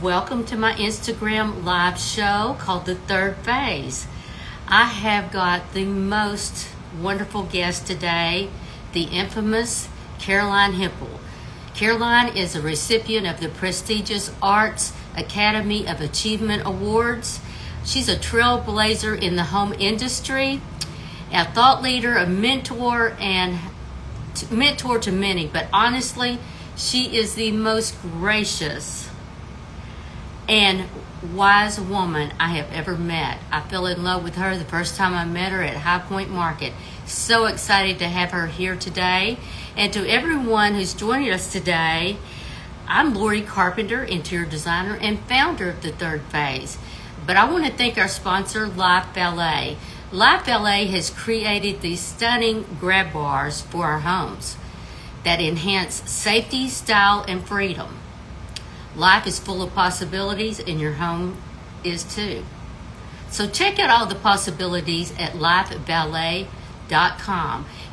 Welcome to my Instagram live show called The Third Phase. I have got the most wonderful guest today, the infamous Caroline Hipple. Caroline is a recipient of the prestigious Arts Academy of Achievement Awards. She's a trailblazer in the home industry, a thought leader, a mentor to many, but honestly, she is the most gracious and wise woman I have ever met. I fell in love with her the first time I met her at High Point Market. So excited to have her here today. And to everyone who's joining us today, I'm Lori Carpenter, interior designer and founder of The Third Phase. But I want to thank our sponsor, Life Ballet. Life Ballet has created these stunning grab bars for our homes that enhance safety, style, and freedom. Life is full of possibilities, and your home is too. So check out all the possibilities at lifeballet.com.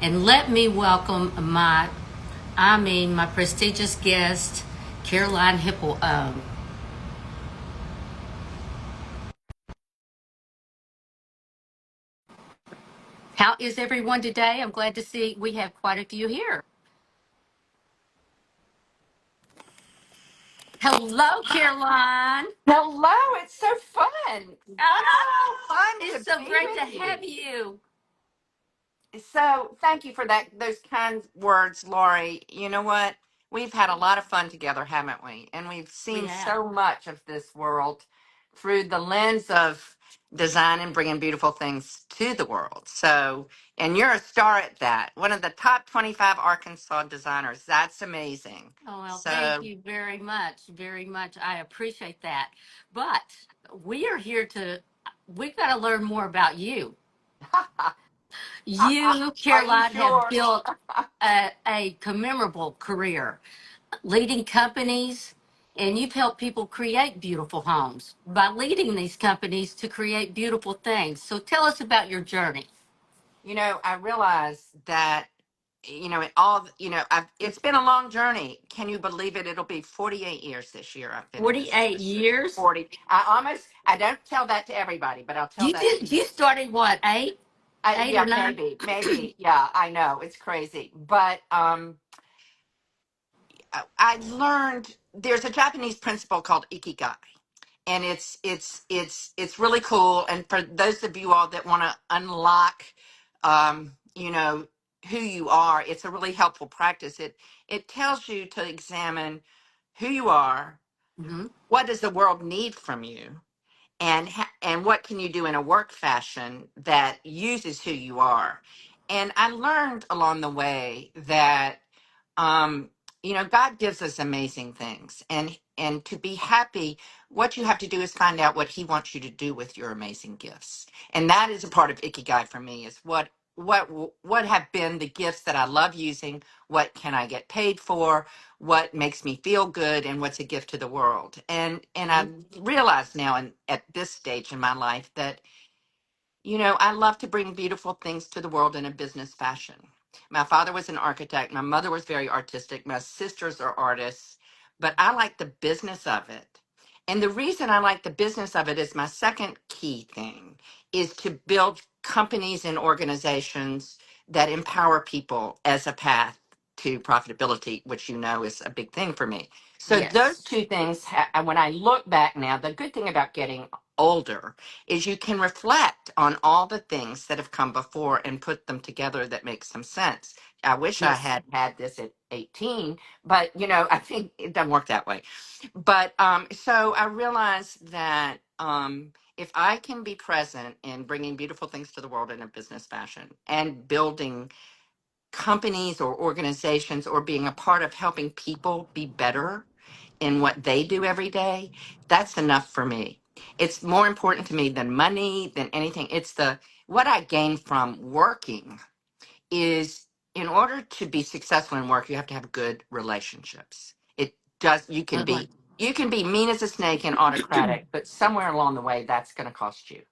And let me welcome my prestigious guest, Caroline Hipple. How is everyone today? I'm glad to see we have quite a few here. Hello, Caroline. Hello, it's so fun. Oh, Fun it's to so be great to with have you. you. So, thank you for those kind words, Lori. You know what? We've had a lot of fun together, haven't we? And we've We seen have. so much of this world through the lens of design and bringing beautiful things to the world. So, and you're a star at that. One of the top 25 Arkansas designers. That's amazing. Oh, well, thank So, you very much. Very much. I appreciate that. But we are here we've got to learn more about you. You, are you Caroline, have sure? built a commemorable career leading companies, and you've helped people create beautiful homes by leading these companies to create beautiful things. So tell us about your journey. I realize that, it's been a long journey. Can you believe it? It'll be 48 years this year. I've been in this 48 industry. years? 40. I don't tell that to everybody, but I'll tell You that to did, you you. started what, eight or Yeah, nine? maybe. Yeah, I know. It's crazy. But I learned there's a Japanese principle called ikigai, and it's really cool. And for those of you all that want to unlock, um, you know, who you are, it's a really helpful practice. It tells you to examine who you are, Hmm. what does the world need from you, and what can you do in a work fashion that uses who you are. And I learned along the way that um God gives us amazing things, and to be happy, what you have to do is find out what he wants you to do with your amazing gifts. And that is a part of ikigai for me, is what have been the gifts that I love using, what can I get paid for, what makes me feel good, and what's a gift to the world. And I realize now, at this stage in my life, that I love to bring beautiful things to the world in a business fashion. My father was an architect. My mother was very artistic. My sisters are artists, but I like the business of it. And the reason I like the business of it is my second key thing is to build companies and organizations that empower people as a path to profitability, which is a big thing for me. So those Yes. two things, when I look back now, the good thing about getting older is you can reflect on all the things that have come before and put them together that make some sense. I wish I Yes. had this at 18, but I think it doesn't work that way. But so I realized that if I can be present in bringing beautiful things to the world in a business fashion and building companies or organizations, or being a part of helping people be better in what they do every day, that's enough for me. It's more important to me than money, than anything. It's the what I gain from working is, in order to be successful in work, you have to have good relationships. It does Absolutely. you can be mean as a snake and autocratic, but somewhere along the way that's going to cost you.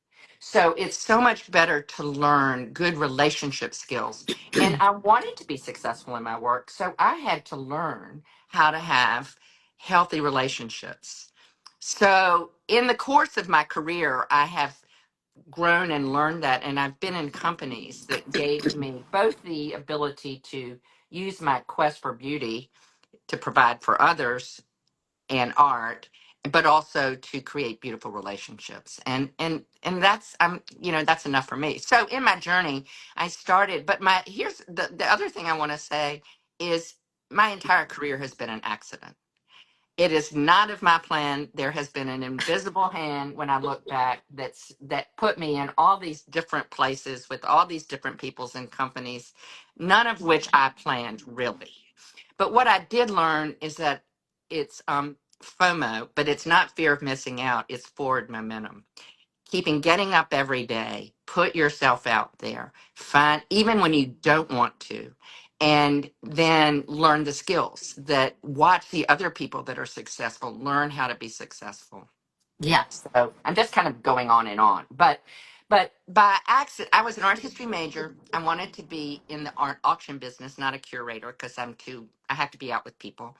So it's so much better to learn good relationship skills. And I wanted to be successful in my work, so I had to learn how to have healthy relationships. So, in the course of my career, I have grown and learned that, and I've been in companies that gave me both the ability to use my quest for beauty to provide for others and art, but also to create beautiful relationships. And that's that's enough for me. So in my journey, I started, but my here's the other thing I want to say is my entire career has been an accident. It is not of my plan. There has been an invisible hand when I look back that put me in all these different places with all these different peoples and companies, none of which I planned really. But what I did learn is that it's FOMO, but it's not fear of missing out. It's forward momentum. Keeping getting up every day, put yourself out there, find even when you don't want to, and then learn the skills that watch the other people that are successful, learn how to be successful. Yeah. So I'm just kind of going on and on. But by accident, I was an art history major. I wanted to be in the art auction business, not a curator, because I have to be out with people.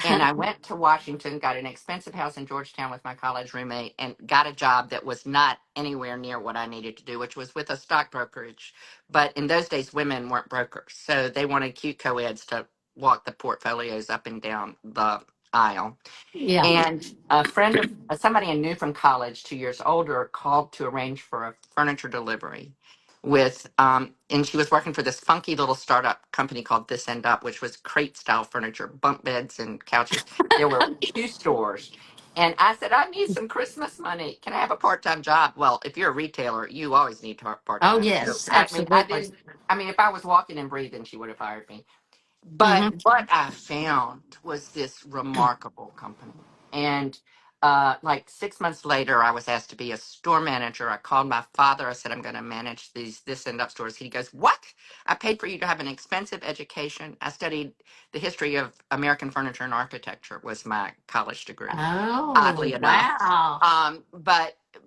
And I went to Washington, got an expensive house in Georgetown with my college roommate, and got a job that was not anywhere near what I needed to do, which was with a stock brokerage. But in those days, women weren't brokers. So they wanted cute co-eds to walk the portfolios up and down the aisle. Yeah. And a friend of somebody I knew from college, 2 years older, called to arrange for a furniture delivery with, and she was working for this funky little startup company called This End Up, which was crate style furniture, bunk beds and couches. There were two stores. And I said, I need some Christmas money. Can I have a part time job? Well, if you're a retailer, you always need part Oh, time. So, yes, I mean, I absolutely. didn't, I mean, if I was walking and breathing, she would have hired me. But Hmm. what I found was this remarkable company. And like 6 months later, I was asked to be a store manager. I called my father. I said, I'm going to manage these this and up stores. He goes, what? I paid for you to have an expensive education. I studied the history of American furniture and architecture was my college degree, Oh, oddly enough. wow.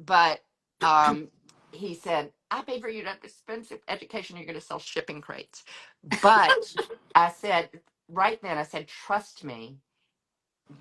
But um, he said, I paid for you to have expensive education. You're going to sell shipping crates. But I said, right then, I said, trust me,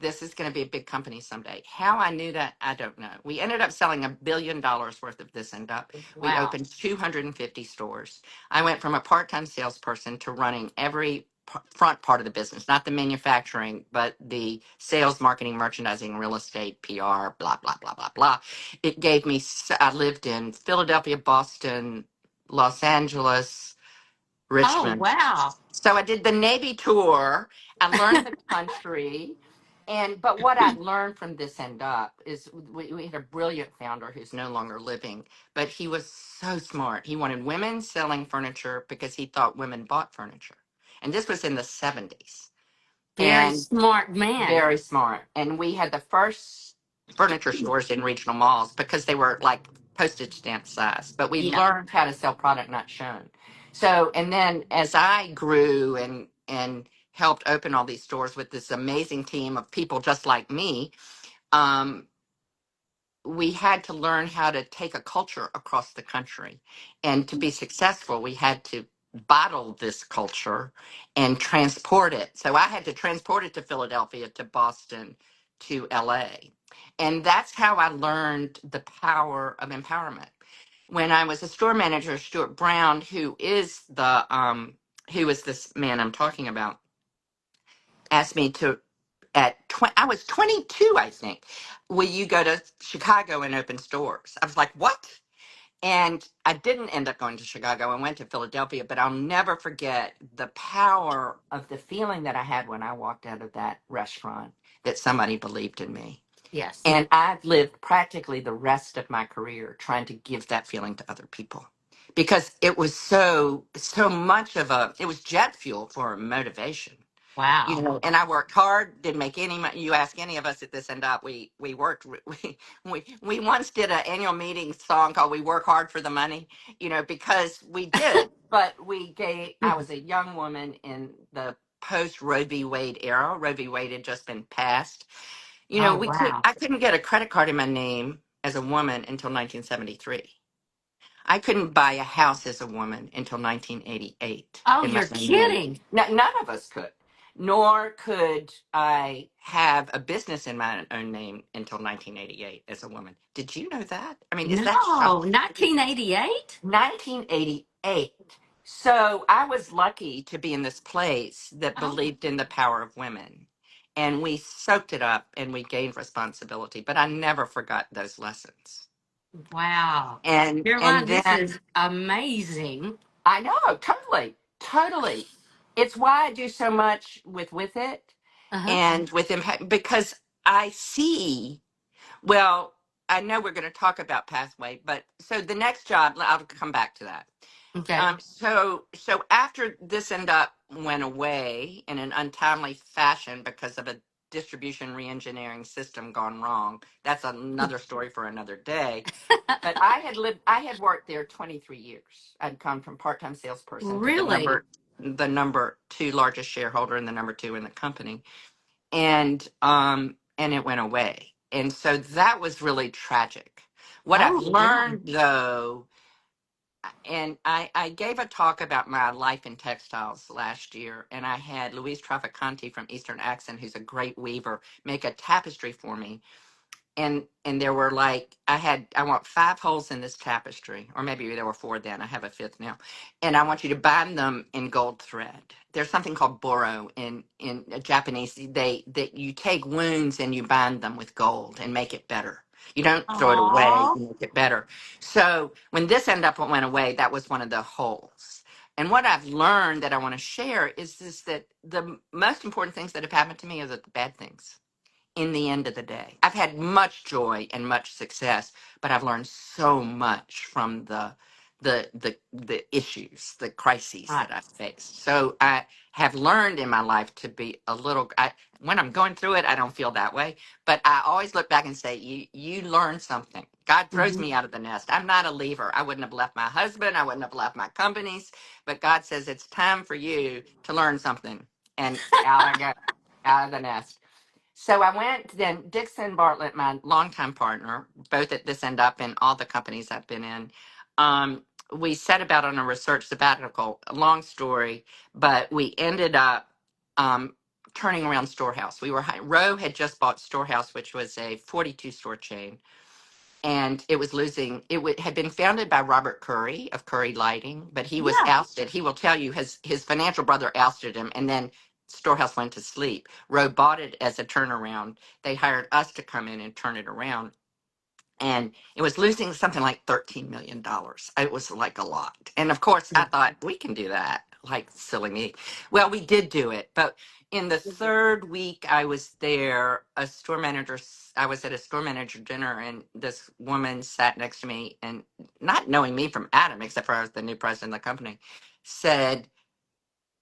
this is going to be a big company someday. How I knew that, I don't know. We ended up selling $1 billion worth of This End Up. We Wow. opened 250 stores. I went from a part-time salesperson to running every front part of the business, not the manufacturing, but the sales, marketing, merchandising, real estate, PR, blah, blah, blah, blah, blah. It gave me, I lived in Philadelphia, Boston, Los Angeles, Oh, Richmond. wow. So I did the Navy tour. I learned the country. But what I learned from This End Up is we had a brilliant founder who's no longer living, but he was so smart. He wanted women selling furniture because he thought women bought furniture. And this was in the 70s. Very And smart man. very smart. And we had the first furniture stores in regional malls because they were like postage stamp size. But we Yeah. learned how to sell product not shown. So, and then as I grew and helped open all these stores with this amazing team of people just like me, um, we had to learn how to take a culture across the country. And to be successful, we had to bottle this culture and transport it. So I had to transport it to Philadelphia, to Boston, to LA. And that's how I learned the power of empowerment. When I was a store manager, Stuart Brown, who is this man I'm talking about, asked me to I was 22, I think. Will you go to Chicago and open stores? I was like, what? And I didn't end up going to Chicago. I went to Philadelphia, but I'll never forget the power of the feeling that I had when I walked out of that restaurant that somebody believed in me. Yes. And I've lived practically the rest of my career trying to give that feeling to other people because it was so much of it was jet fuel for motivation. Wow. And I worked hard, didn't make any money. You ask any of us at This End Up, we worked. We once did an annual meeting song called "We Work Hard for the Money," because we did. But we gave. I was a young woman in the post Roe v. Wade era. Roe v. Wade had just been passed. Oh, We could. wow. I couldn't get a credit card in my name as a woman until 1973. I couldn't buy a house as a woman until 1988 Oh, you're unless I married. kidding. None of us could. nor could I have a business in my own name until 1988 as a woman. Did you know that? I mean, is that No, shocking? 1988? 1988. So I was lucky to be in this place that Oh, believed in the power of women. And we soaked it up and we gained responsibility. But I never forgot those lessons. wow. And Caroline, this then is amazing. I know, totally, totally. It's why I do so much with it Uh-huh. and with impact because I see, well, I know we're going to talk about pathway, but so the next job, I'll come back to that. Okay. So after this end up went away in an untimely fashion because of a distribution reengineering system gone wrong. That's another story for another day. But I had worked there 23 years. I'd come from part-time salesperson to Really? the number two largest shareholder and the number two in the company. And it went away. And so that was really tragic. What I've Oh, yeah. learned though, and I gave a talk about my life in textiles last year, and I had Louise Traficante from Eastern Accent, who's a great weaver, make a tapestry for me. And there were like I want 5 holes in this tapestry, or maybe there were 4 then. I have a fifth now, and I want you to bind them in gold thread. There's something called boro in Japanese. They that you take wounds and you bind them with gold and make it better. You don't throw it away; Oh. you make it better. So when this end up went away, that was one of the holes. And what I've learned that I want to share is this: that the most important things that have happened to me are the bad things in the end of the day. I've had much joy and much success, but I've learned so much from the issues, the crises Right. that I've faced. So I have learned in my life to be a little when I'm going through it, I don't feel that way, but I always look back and say you learn something. God throws Hmm. me out of the nest. I'm not a leaver. I wouldn't have left my husband, I wouldn't have left my companies, but God says it's time for you to learn something. And out I go, out of the nest. So I went then Dixon Bartlett, my longtime partner, both at this end up in all the companies I've been in. We set about on a research sabbatical. A long story, but we ended up um, turning around Storehouse. Roe had just bought Storehouse, which was a 42 store chain, and it was losing. Had been founded by Robert Curry of Curry Lighting, but he was Yeah. ousted. He will tell you his financial brother ousted him, and then Storehouse went to sleep. Roe bought it as a turnaround. They hired us to come in and turn it around, and it was losing something like $13 million. It was like a lot. And of course, I thought we can do that. Like silly me. Well, we did do it, but in the third week I was there, I was at a store manager dinner, and this woman sat next to me, and not knowing me from Adam, except for I was the new president of the company, said,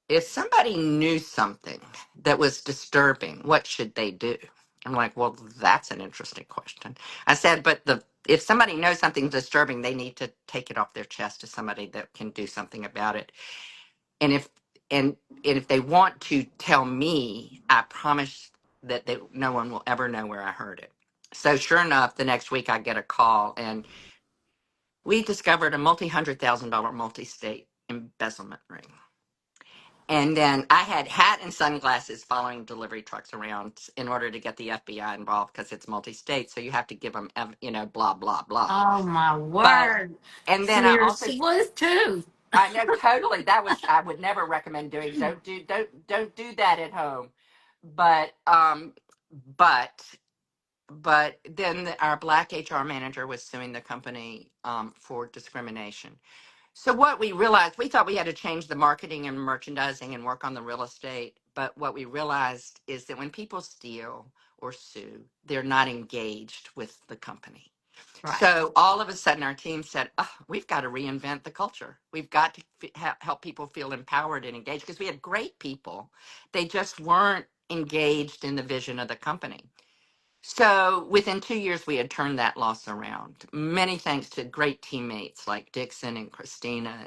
if somebody knew something that was disturbing, what should they do? I'm like, well, that's an interesting question. I said, but if somebody knows something disturbing, they need to take it off their chest to somebody that can do something about it. And if they want to tell me, I promise that no one will ever know where I heard it. So sure enough, the next week I get a call, and we discovered a multi-$100,000 multi-state embezzlement ring. And then I had hat and sunglasses following delivery trucks around in order to get the FBI involved because it's multi-state. So you have to give them, blah, blah, blah. Oh, my But, word. and So then I you're also, sleuth too. I know totally I would never recommend doing, don't do that at home. But, but, but then our black HR manager was suing the company for discrimination. So what we realized, we thought we had to change the marketing and merchandising and work on the real estate. But what we realized is that when people steal or sue, they're not engaged with the company. Right. So all of a sudden, our team said, oh, we've got to reinvent the culture. We've got to help people feel empowered and engaged because we had great people. They just weren't engaged in the vision of the company. So within 2 years, we had turned that loss around. Many thanks to great teammates like Dixon and Christina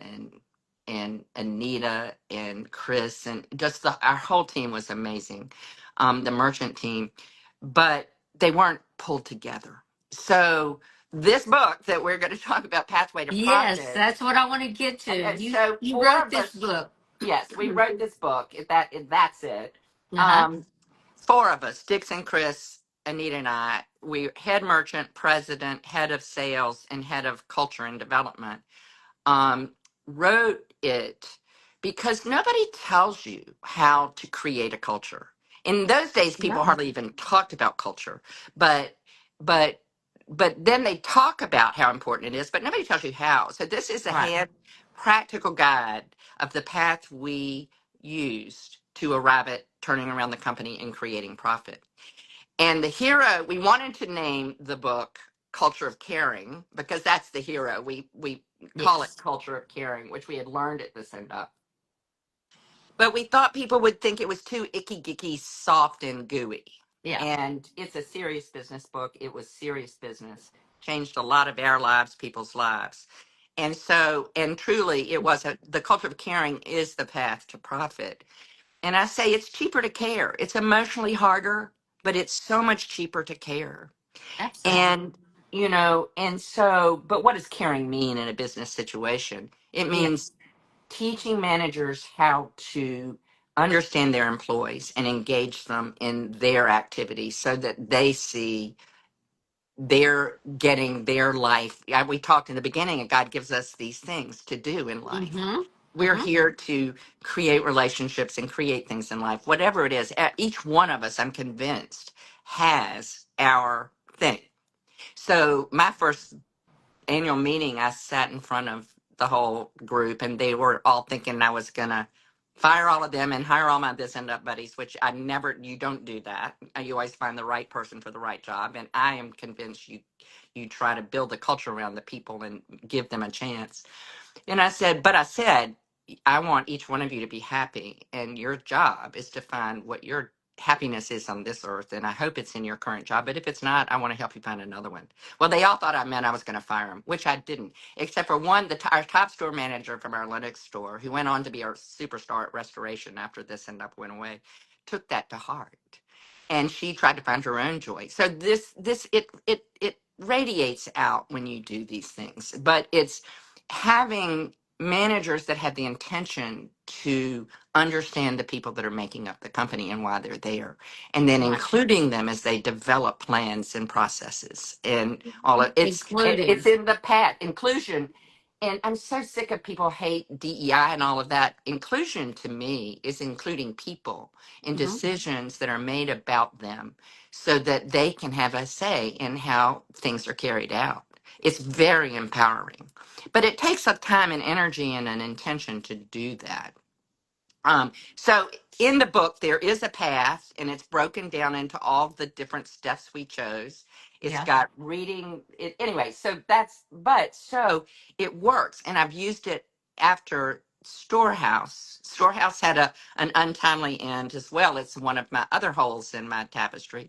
and Anita and Chris, and just our whole team was amazing. The merchant team, but they weren't pulled together. So this book that we're going to talk about, Pathway to Yes, Profit. that's what I want to get to. You So you four wrote of this us, book. yes, we wrote this book. That's it. Uh-huh. Um, four of us, Dixon, Chris, Anita, and I, we head merchant, president, head of sales, and head of culture and development, um, wrote it because nobody tells you how to create a culture. In those days, people No. hardly even talked about culture, but but but then they talk about how important it is, but nobody tells you how. So this is a Right. hand practical guide of the path we used to arrive at turning around the company and creating profit. And the hero, we wanted to name the book Culture of Caring because that's the hero. We call it Yes. Culture of Caring, which we had learned at the send up. But we thought people would think it was too icky gicky, soft and gooey. Yeah. And it's a serious business book. It was serious business. Changed a lot of our lives, people's lives. And so, and truly, the culture of caring is the path to profit. And I say it's cheaper to care. It's emotionally harder, but it's so much cheaper to care. Absolutely. And, and so, but what does caring mean in a business situation? It Yes. means teaching managers how to understand their employees and engage them in their activities so that they see they're getting their life. We talked in the beginning, and God gives us these things to do in life. Mm-hmm. We're Mm-hmm. here to create relationships and create things in life, whatever it is. Each one of us, I'm convinced, has our thing. So, my first annual meeting, I sat in front of the whole group, and they were all thinking I was going to fire all of them and hire all my this and up buddies, which I never, you don't do that. You always find the right person for the right job. And I am convinced you try to build a culture around the people and give them a chance. And I said, I want each one of you to be happy. And your job is to find what your happiness is on this earth. And I hope it's in your current job. But if it's not, I want to help you find another one. Well, they all thought I meant I was going to fire them, which I didn't, except for one, our top store manager from our Linux store, who went on to be our superstar at restoration after this end up went away, took that to heart. And she tried to find her own joy. So it radiates out when you do these things. But it's having managers that have the intention to understand the people that are making up the company and why they're there, and then Right. including them as they develop plans and processes and all of it's Including. in the pat inclusion. And I'm so sick of people hate DEI and all of that. Inclusion to me is including people in Mm-hmm. decisions that are made about them so that they can have a say in how things are carried out. It's very empowering, but it takes up time and energy and an intention to do that. So in the book, there is a path, and it's broken down into all the different steps we chose. It's Yeah. got reading it anyway. So it works, and I've used it after Storehouse. Storehouse had an untimely end as well. It's one of my other holes in my tapestry.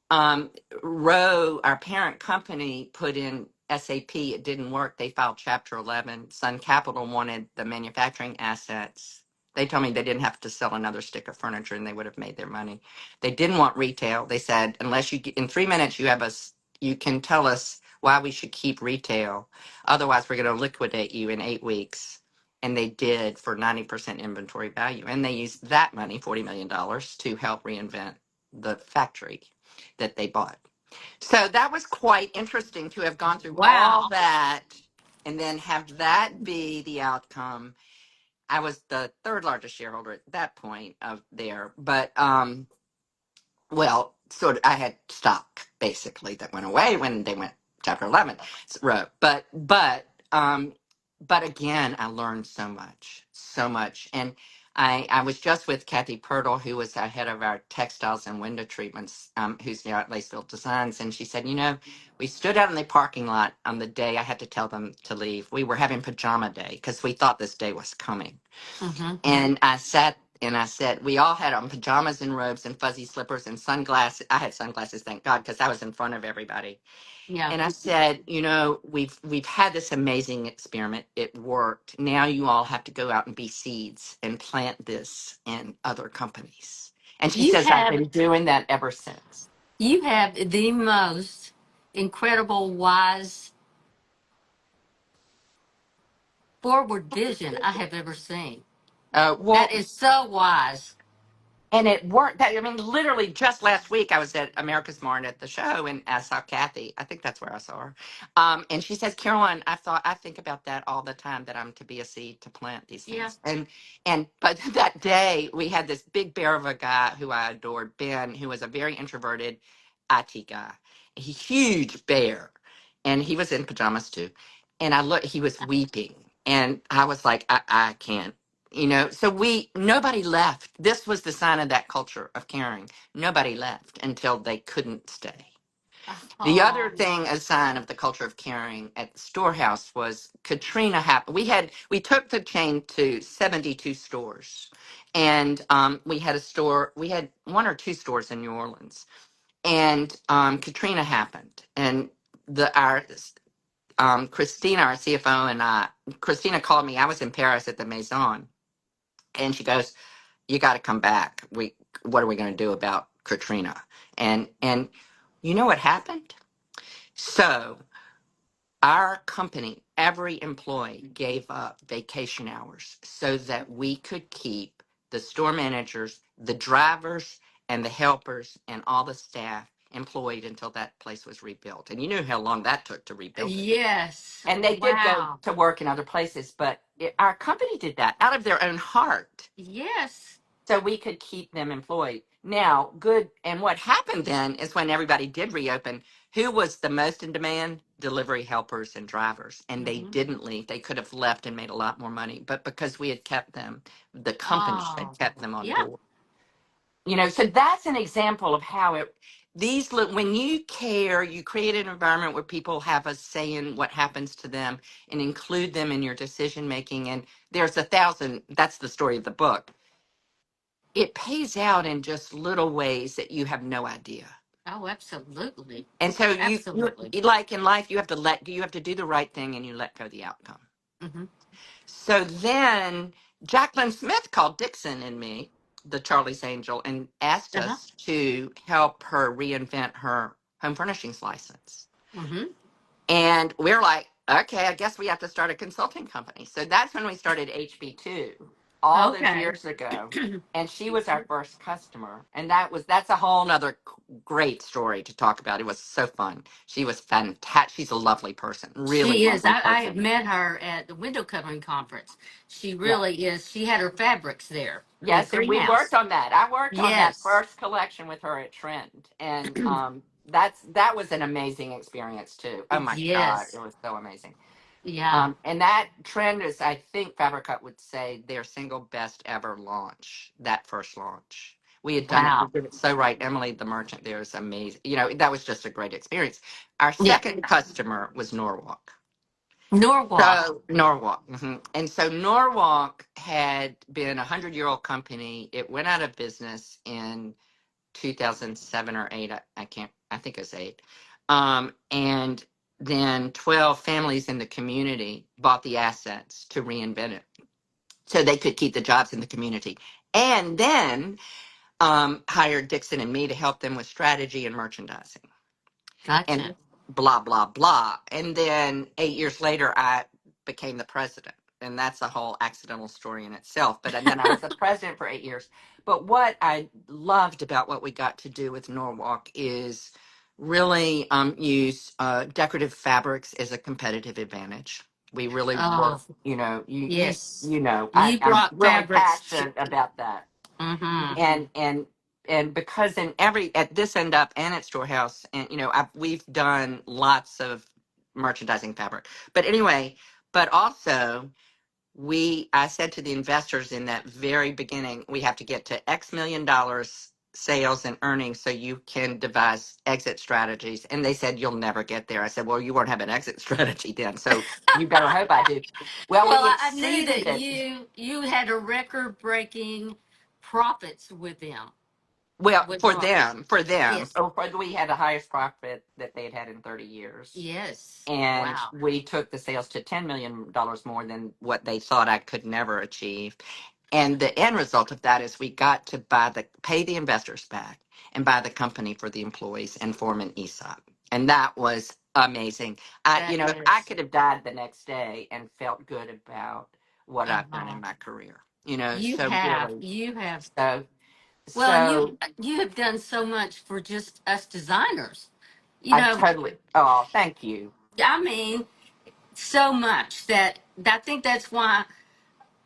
um, Rowe, our parent company, put in SAP. It didn't work. They filed Chapter 11. Sun Capital wanted the manufacturing assets. They told me they didn't have to sell another stick of furniture and they would have made their money. They didn't want retail. They said, unless you in 3 minutes you have us, you can tell us why we should keep retail. Otherwise, we're going to liquidate you in 8 weeks. And they did for 90% inventory value. And they used that money, $40 million, to help reinvent the factory that they bought. So that was quite interesting to have gone through all Wow. that and then have that be the outcome. I was the third largest shareholder at that point of there, but well, sort of, I had stock basically that went away when they went Chapter 11 wrote. But again, I learned so much. And I was just with Kathy Pirtle, who was our head of our textiles and window treatments, who's now at Lacefield Designs. And she said, we stood out in the parking lot on the day I had to tell them to leave. We were having pajama day because we thought this day was coming. Mm-hmm. And I sat and I said, we all had on pajamas and robes and fuzzy slippers and sunglasses. I had sunglasses, thank God, because I was in front of everybody. Yeah. And I said, we've had this amazing experiment. It worked. Now you all have to go out and be seeds and plant this in other companies. And she You says, I've have been doing that ever since. you have the most incredible, wise, forward vision I have ever seen. That Well, is so wise. And it worked. I mean, literally just last week, I was at America's Mart at the show, and I saw Kathy. I think that's where I saw her. And she says, Caroline, I think about that all the time, that I'm to be a seed to plant these Yeah. things. But that day, we had this big bear of a guy who I adored, Ben, who was a very introverted IT guy, a huge bear, and he was in pajamas too. And I looked, he was weeping, and I was like, I can't. So nobody left. This was the sign of that culture of caring. Nobody left until they couldn't stay. The other Oh, thing, a sign of the culture of caring at the storehouse, was Katrina happened. We took the chain to 72 stores, and we had one or two stores in New Orleans, and Katrina happened, and our Christina, our CFO, and Christina called me. I was in Paris at the Maison, and she goes, you got to come back. What are we going to do about Katrina? And you know what happened? So our company, every employee gave up vacation hours so that we could keep the store managers, the drivers, and the helpers, and all the staff employed until that place was rebuilt. And you knew how long that took to rebuild it. yes. And they did go Wow. to work in other places, but our company did that out of their own heart, Yes. so we could keep them employed. Now, good. And what happened then is, when everybody did reopen, who was the most in demand? Delivery helpers and drivers. And they Hmm. didn't leave. They could have left and made a lot more money. But because we had kept them, the company Oh, had kept them on yeah. board. So that's an example of how when you care, you create an environment where people have a say in what happens to them, and include them in your decision making. And that's the story of the book. It pays out in just little ways that you have no idea. Oh, absolutely. And so Absolutely. like in life, you have to do the right thing, and you let go the outcome. Hmm. So then Jacqueline Smith called Dixon and me, the Charlie's Angel, and asked Uh-huh. us to help her reinvent her home furnishings license. Hmm. And we're like, okay, I guess we have to start a consulting company. So that's when we started HB2 all those Okay. years ago. And she was our first customer. And that's a whole nother great story to talk about. It was so fun. She was fantastic. She's a lovely person, really She is. lovely I person. have met her at the window covering conference. She Yeah. really is. She had her fabrics there in the Yes, and we worked greenhouse. on that. I worked on that Yes. first collection with her at Trend. And that was an amazing experience too. Oh my God, it Yes. was so amazing. Yeah. And that Trend is, I think Fabricut would say, their single best ever launch, that first launch. We Wow. did it so right. Emily, the merchant there, is amazing. That was just a great experience. Our Yeah. second customer was Norwalk. Norwalk. So, Norwalk. And so Norwalk had been a 100-year-old company. It went out of business in 2007 or 8. I think it was 8. And then 12 families in the community bought the assets to reinvent it so they could keep the jobs in the community. And then hired Dixon and me to help them with strategy and merchandising, and Gotcha. blah, blah, blah. And then 8 years later, I became the president. And that's a whole accidental story in itself. But and then I was the president for 8 years. But what I loved about what we got to do with Norwalk is really use decorative fabrics as a competitive advantage. We really work, Oh, you yes. you know, You I'm brought really fabrics. passionate about that. Mm-hmm. And because at this end up and at Storehouse, and we've done lots of merchandising fabric. But anyway, but also I said to the investors in that very beginning, we have to get to X million dollars sales and earnings so you can devise exit strategies. And they said, you'll never get there. I said, well, you won't have an exit strategy then, so you better hope I do. Well, Well, we I knew exceeded that it. you had a record breaking profits with them. Well, With for them. yes. Oh, we had the highest profit that they had had in 30 years. Yes. And Wow. we took the sales to $10 million more than what they thought I could never achieve. And the end result of that is we got to pay the investors back and buy the company for the employees and form an ESOP. And that was amazing. That If I is. could have died the next day and felt good about what I've done Uh-huh. in my career, You so have. really, You have. so. Well, and So you have done so much for just us designers. You I know, totally, oh, thank you. I mean, so much that I think that's why,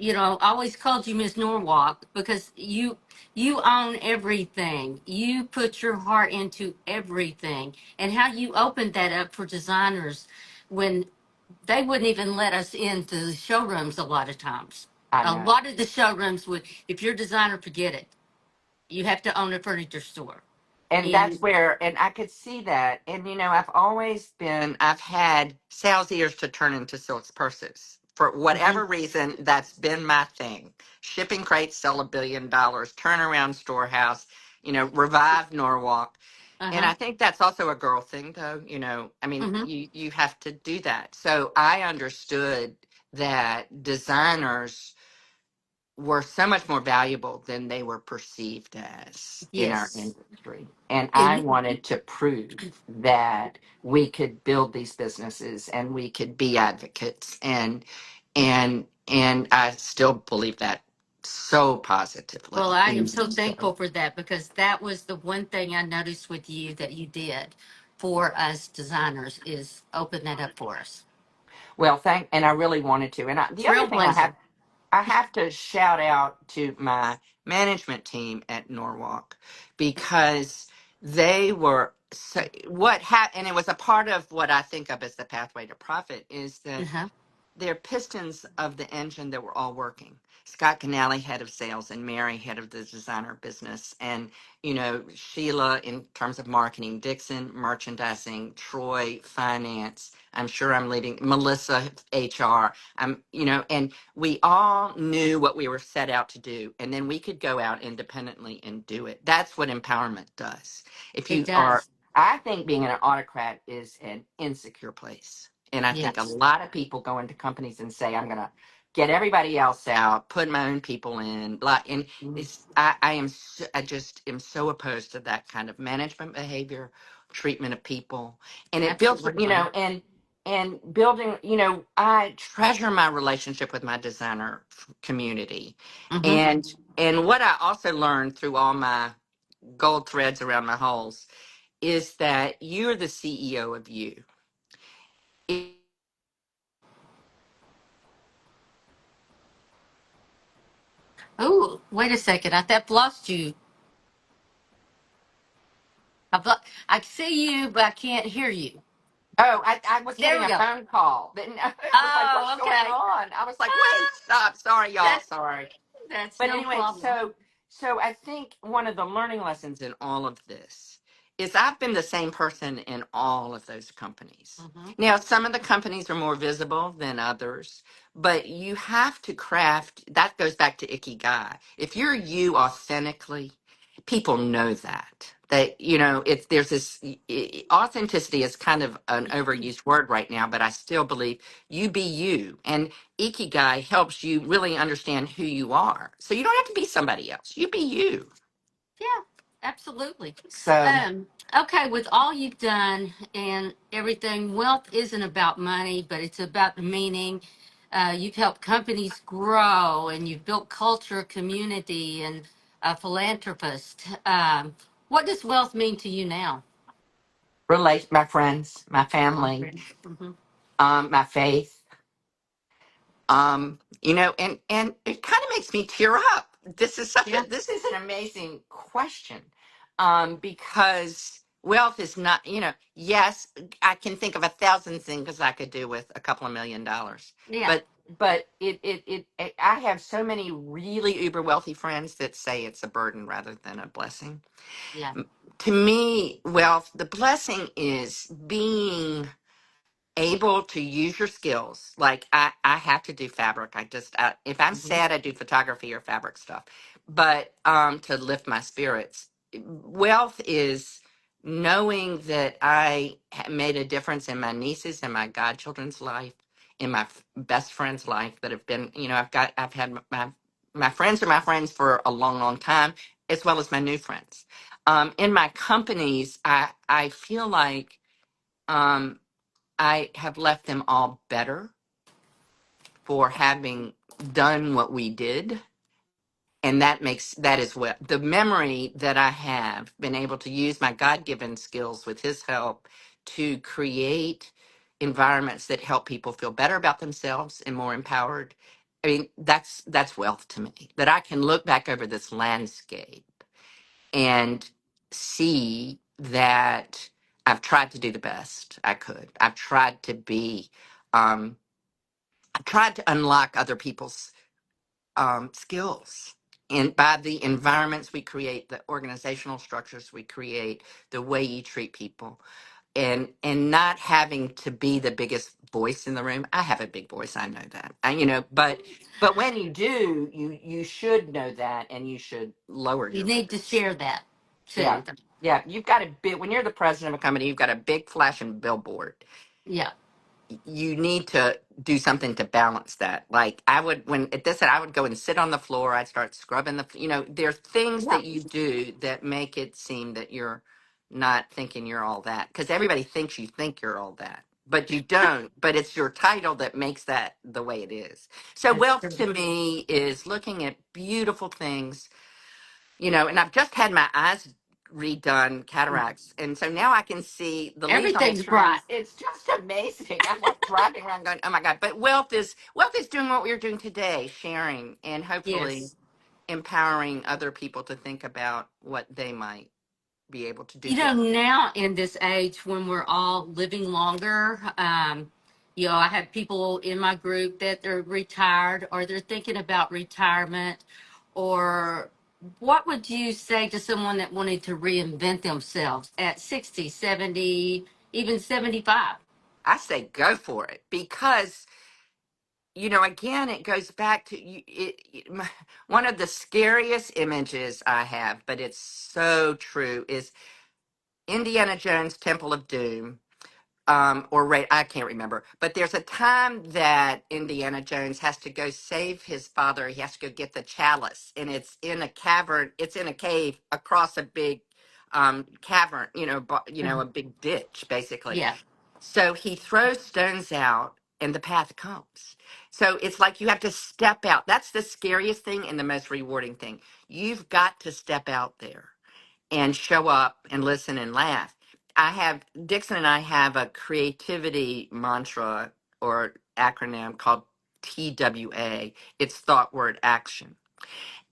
I always called you Miss Norwalk, because you own everything. You put your heart into everything, and how you opened that up for designers when they wouldn't even let us into the showrooms a lot of times. I A know. lot of the showrooms would, if you're a designer, forget it. You have to own a furniture store. And that's And where, and I could see that. And, I've had sales ears to turn into silk's purses. For mhm, whatever reason, that's been my thing. Shipping crates sell $1 billion, turnaround storehouse, revive Norwalk. And uh-huh. I think that's also a girl thing, though. Hmm. You have to do that. So I understood that designers were so much more valuable than they were perceived as in our Yes. industry. And I And wanted to prove that we could build these businesses and we could be advocates, and I still believe that so well, positively. I am And so so, thankful for that, because that was the one thing I noticed with you that you did for us designers is open that up for us. well, and I really wanted to. And the other thing Trailblazer. I have to shout out to my management team at Norwalk, because they were so, and it was a part of what I think of as the pathway to profit, is that Uh-huh. they're pistons of the engine that were all working. Scott Canale, head of sales, and Mary, head of the designer business, and Sheila in terms of marketing, Dixon merchandising, Troy finance. I'm sure I'm leading Melissa HR. And we all knew what we were set out to do, and then we could go out independently and do it. That's what empowerment does. If It you are, does. I think being an autocrat is an insecure place. And I think a Yes. lot of people go into companies and say, I'm going to get everybody else out, put my own people in, blah. And I just am so opposed to that kind of management behavior, treatment of people. And it builds, Absolutely. and building, I treasure my relationship with my designer community. Mm-hmm. And what I also learned through all my gold threads around my holes is that you're the CEO of you. Oh, wait a second. I've lost you. I see you, but I can't hear you. Oh, I was There getting we a go. phone call. It was like, what's Oh, going okay. on? I was like, wait, Ah, stop. Sorry, y'all. that Sorry. that's But no anyway, problem. so I think one of the learning lessons in all of this is I've been the same person in all of those companies. Mm-hmm. Now, some of the companies are more visible than others, but you have to craft. That goes back to Ikigai. If you're you authentically, people know that. It's there's this authenticity is kind of an overused word right now, but I still believe you be you. And Ikigai helps you really understand who you are. So you don't have to be somebody else. You be you. Yeah, absolutely. So Um, okay, with all you've done and everything, wealth isn't about money, but it's about the meaning. You've helped companies grow, and you've built culture, community, and a philanthropist. What does wealth mean to you now? relate my friends, my family, Mm-hmm. my faith. And it kind of makes me tear up. Yeah. This is an amazing question. Because wealth is not, yes, I can think of 1,000 things I could do with a couple of $1 million. Yeah. But I have so many really uber wealthy friends that say it's a burden rather than a blessing. Yeah. To me, wealth, the blessing is being able to use your skills. Like I have to do fabric. If I'm Mm-hmm. sad, I do photography or fabric stuff. But to lift my spirits, wealth is knowing that made a difference in my nieces and my godchildren's life, in my best friend's life that have been, I've had my friends are my friends for a long, long time, as well as my new friends. In my companies, I feel like. Um, I have left them all better for having done what we did. And that is what the memory that I have been able to use my God-given skills with his help to create environments that help people feel better about themselves and more empowered. I mean, that's wealth to me, that I can look back over this landscape and see that I've tried to do the best I could. Um, I've tried to unlock other people's skills. And by the environments we create, the organizational structures we create, the way you treat people, and not having to be the biggest voice in the room. I have a big voice, I know that. But when you do, you should know that, and you should lower You your need to voice. share that Yeah, too. yeah. You've got a big when you're the president of a company, you've got a big flashing billboard. Yeah. You need to do something to balance that. Like I would, when at this, I would go and sit on the floor. I'd start scrubbing there's things Yeah. that you do that make it seem that you're not thinking you're all that. Because everybody thinks you think you're all that, but you don't. But it's your title that makes that the way it is. So That's wealth true. to me is looking at beautiful things, and I've just had my eyes redone, cataracts, and so now I can see the leaves on the Everything's bright. trees. It's just amazing. I'm like driving around going, oh my god. But wealth is doing what we're doing today, sharing and hopefully Yes. empowering other people to think about what they might be able to do You for know, them. now in this age when we're all living longer, I have people in my group that are retired or they're thinking about retirement. Or what would you say to someone that wanted to reinvent themselves at 60, 70, even 75? I say go for it, because again, it goes back to you. One of the scariest images I have, but it's so true, is Indiana Jones Temple of Doom. Or right, I can't remember, but there's a time that Indiana Jones has to go save his father. He has to go get the chalice, and it's in a cavern. It's in a cave across a big cavern. A big ditch, basically. Yeah, So he throws stones out, and the path comes. So it's like you have to step out. That's the scariest thing and the most rewarding thing. You've got to step out there and show up and listen and laugh. Dixon and I have a creativity mantra or acronym called TWA. It's thought, word, action.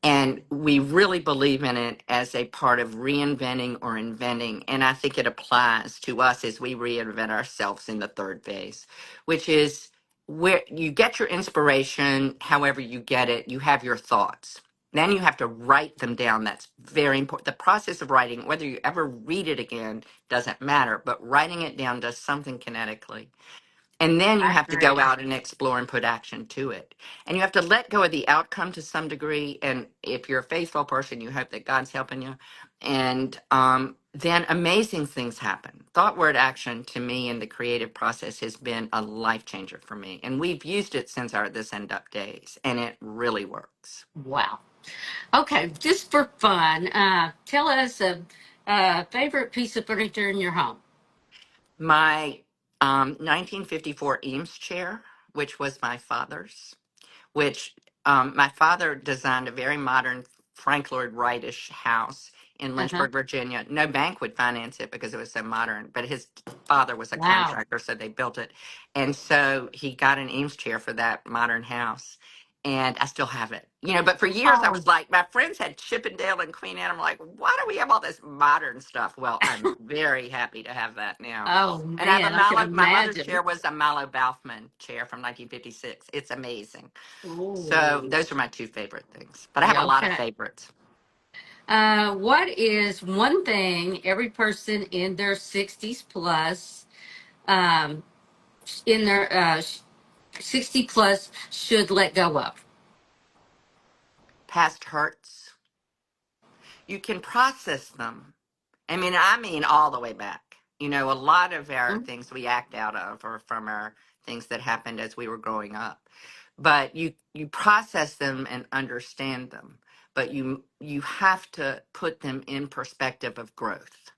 And we really believe in it as a part of reinventing or inventing. And I think it applies to us as we reinvent ourselves in the third phase, which is where you get your inspiration, however you get it, you have your thoughts. Then you have to write them down. That's very important. The process of writing, whether you ever read it again, doesn't matter, but writing it down does something kinetically. And then you I have to go agree. out and explore and put action to it. And you have to let go of the outcome to some degree. And if you're a faithful person, you hope that God's helping you. And then amazing things happen. Thought, word, action to me in the creative process has been a life changer for me. And we've used it since our This End Up days. And it really works. Wow. Okay, just for fun, tell us a favorite piece of furniture in your home. My 1954 Eames chair, which was my father's, which my father designed a very modern Frank Lloyd Wright-ish house in Uh huh. Lynchburg, Virginia. No bank would finance it because it was so modern, but his father was a Wow. contractor, so they built it. And so he got an Eames chair for that modern house. And I still have it. But for years I Oh, was like, my friends had Chippendale and Queen Anne. I'm like, why do we have all this modern stuff? Well, I'm very happy to have that now. oh And I have a man, I can Mallow, my mother's chair imagine. was a Mallow Baughman chair from 1956. It's amazing. So Oh, those are my two favorite things. But I have a yeah, lot of okay. favorites. What is one thing every person in their 60s plus, um, in their 60 plus should let go of? Past hurts, you can process them. I mean all the way back. A lot of our Mm, things we act out of are from our things that happened as we were growing up. But you process them and understand them. But you have to put them in perspective of growth.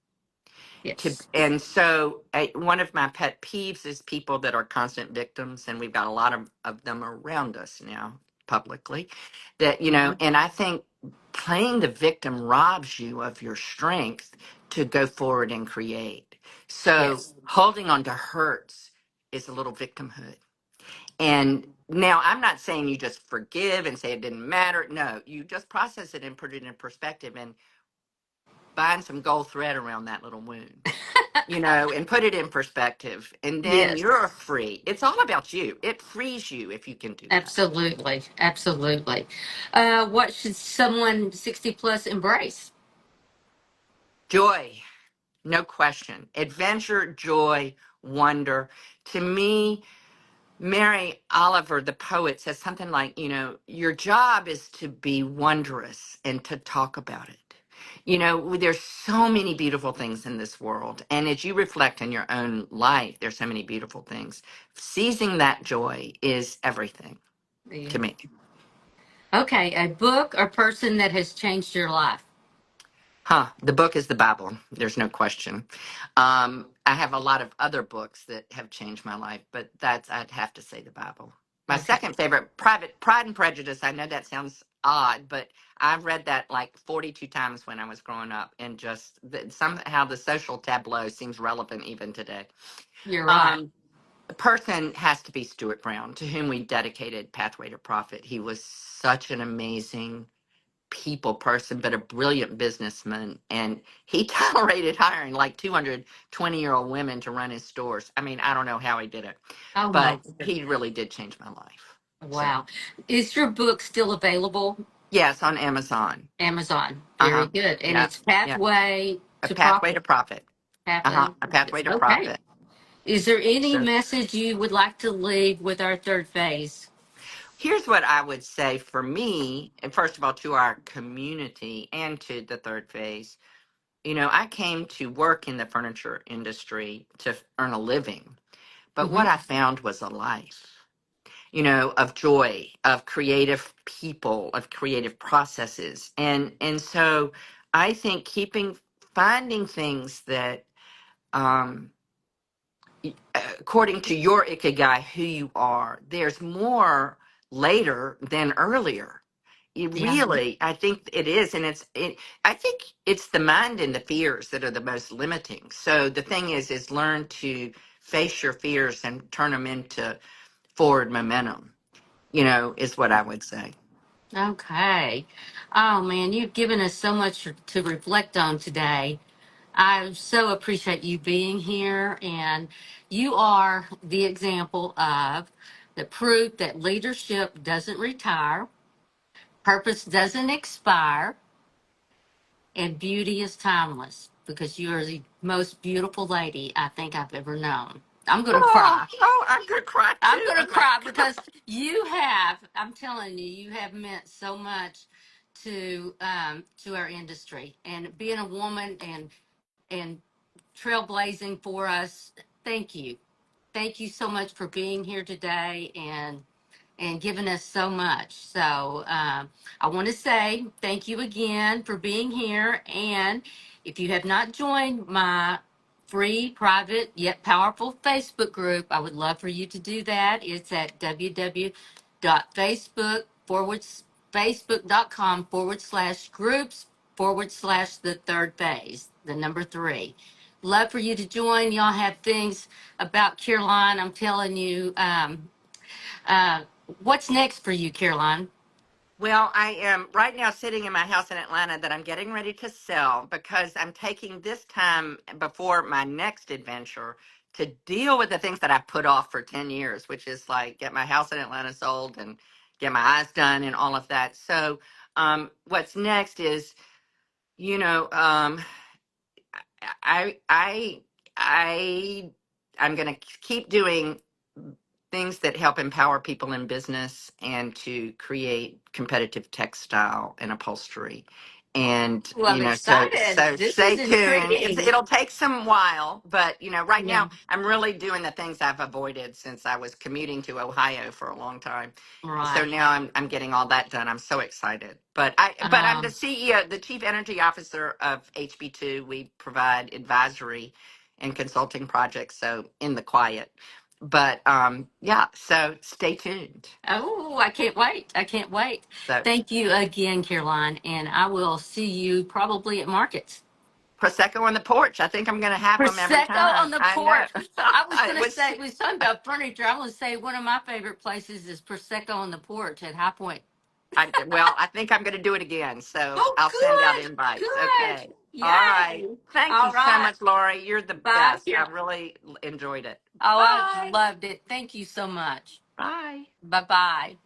yes. And so one of my pet peeves is people that are constant victims, and we've got a lot of them around us now publicly, that Mhm. and I think playing the victim robs you of your strength to go forward and create. So Yes. holding on to hurts is a little victimhood. And now I'm not saying you just forgive and say it didn't matter. No, you just process it and put it in perspective and bind some gold thread around that little wound, and put it in perspective. And then Yes. you're free. It's all about you. It frees you if you can do that. Absolutely. Absolutely. What should someone 60 plus embrace? Joy, no question. Adventure, joy, wonder. To me, Mary Oliver, the poet, says something like, your job is to be wondrous and to talk about it. There's so many beautiful things in this world. And as you reflect on your own life, there's so many beautiful things. Seizing that joy is everything Yeah. to me. Okay. A book or person that has changed your life? The book is the Bible. There's no question. I have a lot of other books that have changed my life, but I'd have to say the Bible. My Okay. second favorite, Pride and Prejudice. I know that sounds odd, but I've read that like 42 times when I was growing up, and just somehow the social tableau seems relevant even today. You're right. Um, a person has to be Stuart Brown, to whom we dedicated Pathway to Profit. He was such an amazing people person, but a brilliant businessman. And he tolerated hiring like 220-year-old women to run his stores. I mean, I don't know how he did it, Oh my but goodness. he really did change my life. So, Wow. Is your book still available? yes, on Amazon. Amazon. Uh Very huh. good. And Yeah. it's Yeah. Pathway A to pathway Profit. to profit. Uh huh. Pathway. A pathway to Okay. profit. Is there any So, message you would like to leave with our third phase? here's what I would say for me, and first of all, to our community and to the third phase. I came to work in the furniture industry to earn a living. But Hmm. what I found was a life, of joy, of creative people, of creative processes. And so I think finding things that, um, according to your ikigai, who you are, there's more later than earlier. Yeah. I think it is. And I think it's the mind and the fears that are the most limiting. So the thing is learn to face your fears and turn them into forward momentum, is what I would say. Okay. Oh man, you've given us so much to reflect on today. I so appreciate you being here, and you are the example of the proof that leadership doesn't retire, purpose doesn't expire, and beauty is timeless because you are the most beautiful lady I think I've ever known. I'm going to Oh, cry. oh, I'm gonna cry I'm too. going to Oh my cry God. because I'm telling you, you have meant so much to our industry, and being a woman and trailblazing for us. Thank you. Thank you so much for being here today and giving us so much. So I want to say thank you again for being here. And if you have not joined my free, private, yet powerful Facebook group, I would love for you to do that. It's at www.facebook forward facebook.com/groups/ the third phase, the number three. Love for you to join. Y'all have things about Caroline. I'm telling you. Uh, what's next for you, Caroline? Well, I am right now sitting in my house in Atlanta that I'm getting ready to sell because I'm taking this time before my next adventure to deal with the things that I put off for 10 years, which is like get my house in Atlanta sold and get my eyes done and all of that. So, what's next is, you know, I I I I'm going to keep doing things that help empower people in business and to create competitive textile and upholstery. And Well, I'm excited. so This is stay tuned. intriguing. It'll take some while, but right Yeah, now I'm really doing the things I've avoided since I was commuting to Ohio for a long time. So right. now I'm getting all that done. I'm so excited. But I'm the Um, CEO, the Chief Energy Officer of HB2. We provide advisory and consulting projects. So in the quiet. But yeah, so stay tuned. Oh, I can't wait. I can't wait. So Thank you again, Caroline. And I will see you probably at markets. Prosecco on the porch. I think I'm going to have them every Prosecco time. on the I know. porch. I was It going to was. say, we was talking about furniture. I want to say one of my favorite places is Prosecco on the porch at High Point. Well, I think I'm going to do it again. So Oh, I'll send out good. invites. Good. Okay. All right. Yay. Thank you All so right. much, Lori. You're the Bye, best. I Caroline. really enjoyed it. Oh, I Bye. loved it. Thank you so much. Bye. Bye bye.